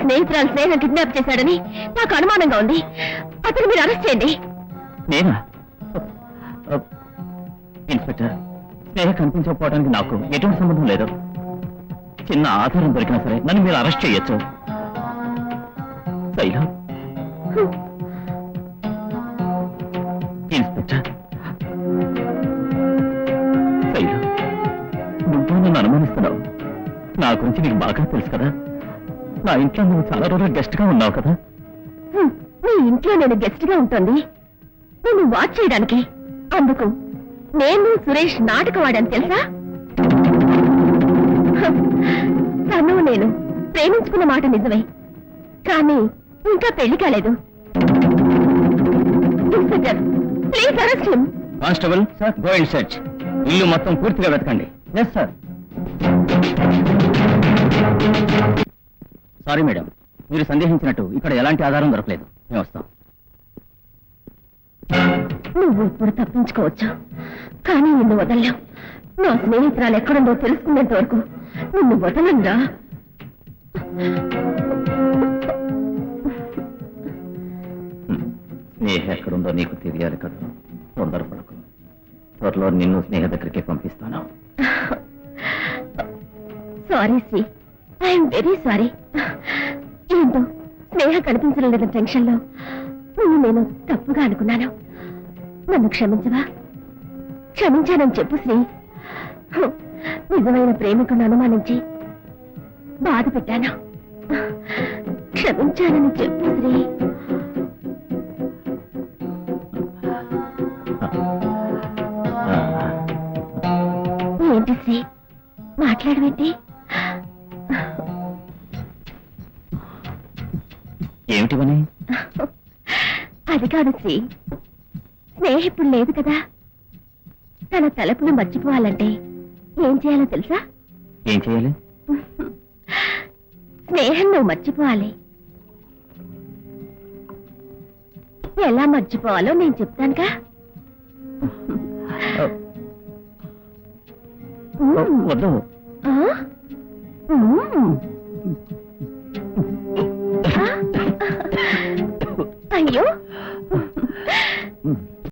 స్నేహితురాలు స్నేహ కిడ్నాప్ చేశాడని నాకు అనుమానంగా ఉంది. అతను మీరు అరెస్ట్ చేయండి. నేనా? ఇన్స్పెక్టర్, స్నేహ కనిపించకపోవడానికి నాకు ఎటువంటి సంబంధం లేదు. చిన్న ఆధారం దొరికినా సరే నన్ను మీరు అరెస్ట్ చేయొచ్చు. శైలు, ఇన్స్పెక్టర్, శైలు, నువ్వు నన్ను అనుమానిస్తున్నావు. నా గురించి నీకు బాగా తెలుసు కదా. నా ఇంట్లో నువ్వు చాలా రోజులు గెస్ట్ గా ఉన్నావు కదా. మీ ఇంట్లో నేను గెస్ట్ గా ఉంటుంది నేను వాచ్ చేయడానికి. అందుకు నేను సురేష్ నాటకవాడని తెలుసా? తను నేను ప్రేమించుకున్న మాట నిజమే, కానీ ఇంకా పెళ్లి కాలేదు. Inspector, please arrest him. Constable sir, go and search. ఇల్లు మొత్తం పూర్తిగా వెతకండి. Yes sir. సారీ మేడం, మీరు సందేహించినట్టు ఇక్కడ ఎలాంటి ఆధారం దొరకలేదు. మేము వస్తాం. నువ్వు ఇప్పుడు తప్పించుకోవచ్చు, కానీ నిన్ను వదలలేవు. నా స్నేహితురాలు ఎక్కడుందో తెలుసుకునేంత వరకు నిన్ను వదలంగా. స్నేహ ఎక్కడుందో నీకు తెలియాలి కదా. తొందరపడకు. త్వరలో నిన్ను స్నేహ దగ్గరికి పంపిస్తాను. Sorry Sri, I'm very sorry. ఏంటో స్నేహ కనిపించడం లేదని టెన్షన్ లో నువ్వు నేను తప్పుగా అనుకున్నాను. నన్ను క్షమించవా? క్షమించానని చెప్పు శ్రీ. నిజమైన ప్రేమికుని అనుమానించి బాధ పెట్టాను. క్షమించానని చెప్పు శ్రీ. ఏంటి శ్రీ మాట్లాడవేంటి? ఏమిటివని? అది కాదు శ్రీ, స్నేహ ఇప్పుడు లేదు కదా. తన తలపును మర్చిపోవాలంటే ఏం చేయాలో తెలుసా? ఏం చేయాలి? స్నేహం నువ్వు మర్చిపోవాలి. ఎలా మర్చిపోవాలో నేను చెప్తానుగా. వద్దు. ఆ?